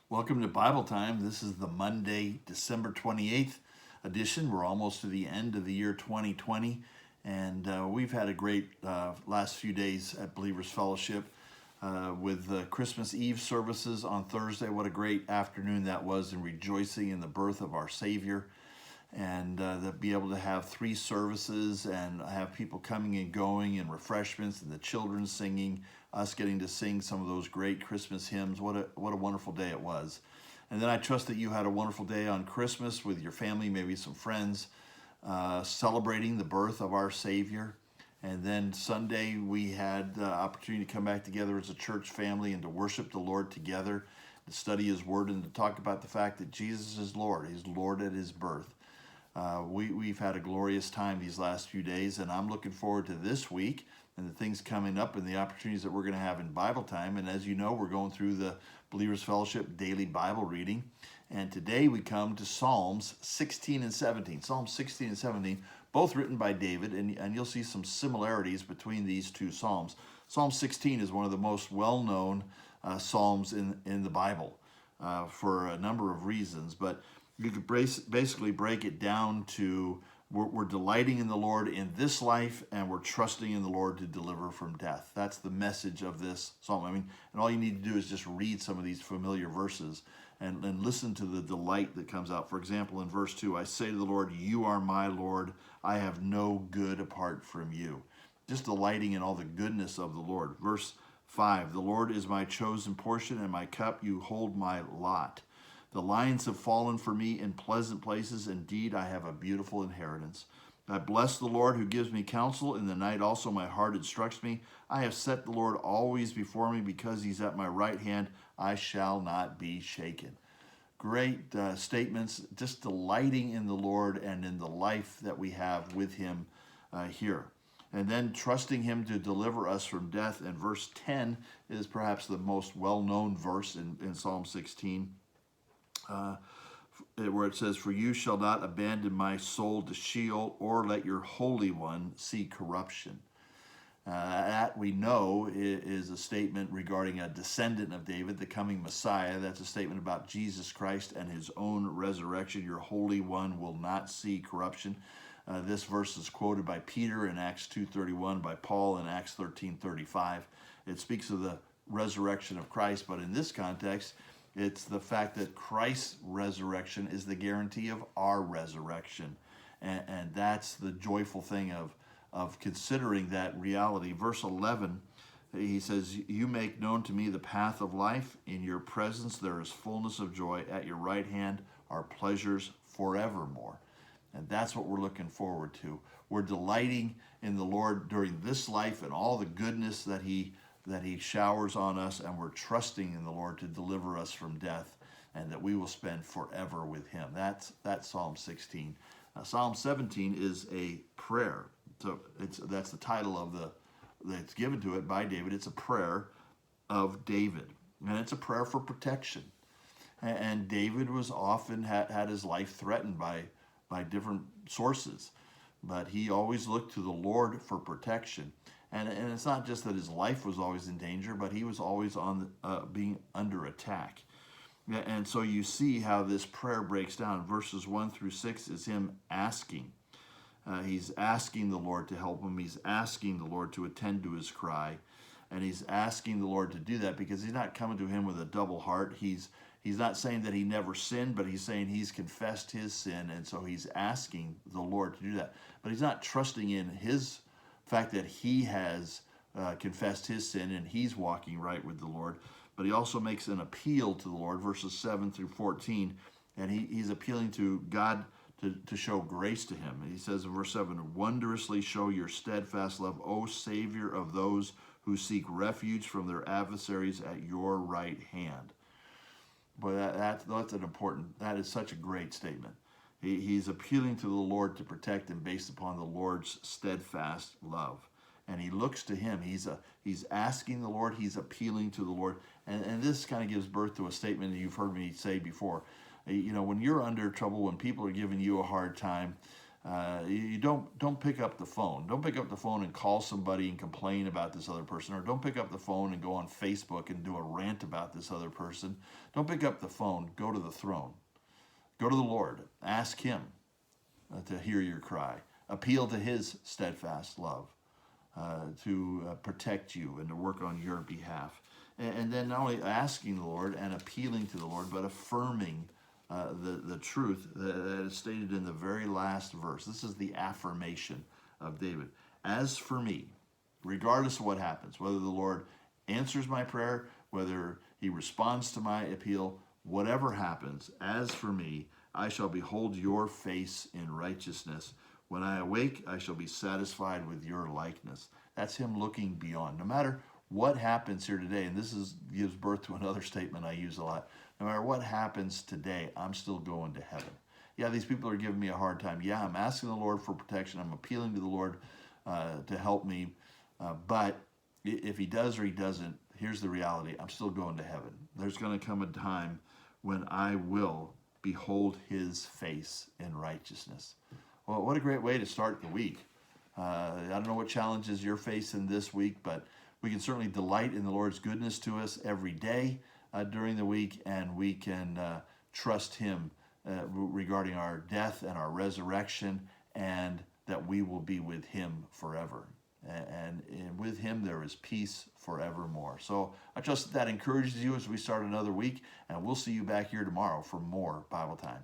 Welcome to Bible Time. This is the Monday, December 28th edition. We're almost to the end of the year 2020, and we've had a great last few days at Believers Fellowship with the Christmas Eve services on Thursday. What a great afternoon that was in rejoicing in the birth of our Savior, and to be able to have three services and have people coming and going and refreshments and the children singing, us getting to sing some of those great Christmas hymns. What a wonderful day it was. And then I trust that you had a wonderful day on Christmas with your family, maybe some friends, celebrating the birth of our Savior. And then Sunday we had the opportunity to come back together as a church family and to worship the Lord together, to study His Word, and to talk about the fact that Jesus is Lord. He's Lord at His birth. We've had a glorious time these last few days, and I'm looking forward to this week and the things coming up and the opportunities that we're going to have in Bible time. And as you know, we're going through the Believers Fellowship daily Bible reading. And today we come to Psalms 16 and 17. Psalms 16 and 17, both written by David, and you'll see some similarities between these two Psalms. Psalm 16 is one of the most well-known Psalms in the Bible for a number of reasons, but you could basically break it down to we're delighting in the Lord in this life, and we're trusting in the Lord to deliver from death. That's the message of this psalm. I mean, and all you need to do is just read some of these familiar verses and listen to the delight that comes out. For example, in verse 2, I say to the Lord, you are my Lord. I have no good apart from you. Just delighting in all the goodness of the Lord. Verse 5, the Lord is my chosen portion and my cup. You hold my lot. The lions have fallen for me in pleasant places. Indeed, I have a beautiful inheritance. I bless the Lord who gives me counsel. In the night also my heart instructs me. I have set the Lord always before me. Because he's at my right hand, I shall not be shaken. Great statements, just delighting in the Lord and in the life that we have with him here. And then trusting him to deliver us from death. And verse 10 is perhaps the most well-known verse in Psalm 16. Where it says, for you shall not abandon my soul to Sheol, or let your Holy One see corruption. That we know is a statement regarding a descendant of David, the coming Messiah. That's a statement about Jesus Christ and his own resurrection. Your Holy One will not see corruption. This verse is quoted by Peter in Acts 2:31, by Paul in Acts 13:35. It speaks of the resurrection of Christ, but in this context, it's the fact that Christ's resurrection is the guarantee of our resurrection. And that's the joyful thing of considering that reality. Verse 11, he says, you make known to me the path of life. In your presence there is fullness of joy. At your right hand are pleasures forevermore. And that's what we're looking forward to. We're delighting in the Lord during this life and all the goodness that he showers on us, and we're trusting in the Lord to deliver us from death, and that we will spend forever with him. That's Psalm 16. Psalm 17 is a prayer. So that's the title of that's given to it by David. It's a prayer of David, and it's a prayer for protection. And David was often had his life threatened by different sources, but he always looked to the Lord for protection. And it's not just that his life was always in danger, but he was always being under attack. And so you see how this prayer breaks down. Verses 1 through 6 is him asking. He's asking the Lord to help him. He's asking the Lord to attend to his cry. And he's asking the Lord to do that because he's not coming to him with a double heart. He's not saying that he never sinned, but he's saying he's confessed his sin. And so he's asking the Lord to do that. But he's not trusting in his fact that he has confessed his sin and he's walking right with the Lord. But he also makes an appeal to the Lord, verses 7 through 14, and he's appealing to God to show grace to him. And he says in verse 7, wondrously show your steadfast love, O Savior of those who seek refuge from their adversaries at your right hand. But that's an important, that is such a great statement. He's appealing to the Lord to protect him based upon the Lord's steadfast love. And he looks to him. He's asking the Lord. He's appealing to the Lord. And this kind of gives birth to a statement that you've heard me say before. You know, when you're under trouble, when people are giving you a hard time, You don't pick up the phone. Don't pick up the phone and call somebody and complain about this other person, or don't pick up the phone and go on Facebook and do a rant about this other person. Don't pick up the phone. Go to the throne. Go to the Lord. Ask Him to hear your cry. Appeal to His steadfast love to protect you and to work on your behalf. And then not only asking the Lord and appealing to the Lord, but affirming the truth that is stated in the very last verse. This is the affirmation of David. As for me, regardless of what happens, whether the Lord answers my prayer, whether He responds to my appeal, whatever happens, as for me, I shall behold your face in righteousness. When I awake, I shall be satisfied with your likeness. That's Him looking beyond. No matter what happens here today, and this gives birth to another statement I use a lot. No matter what happens today, I'm still going to heaven. Yeah, these people are giving me a hard time. Yeah, I'm asking the Lord for protection. I'm appealing to the Lord to help me. But if He does or He doesn't, here's the reality. I'm still going to heaven. There's going to come a time when I will behold His face in righteousness. Well, what a great way to start the week. I don't know what challenges you're facing this week, but we can certainly delight in the Lord's goodness to us every day during the week, and we can trust Him regarding our death and our resurrection, and that we will be with Him forever. And with Him there is peace forevermore. So I trust that encourages you as we start another week, and we'll see you back here tomorrow for more Bible time.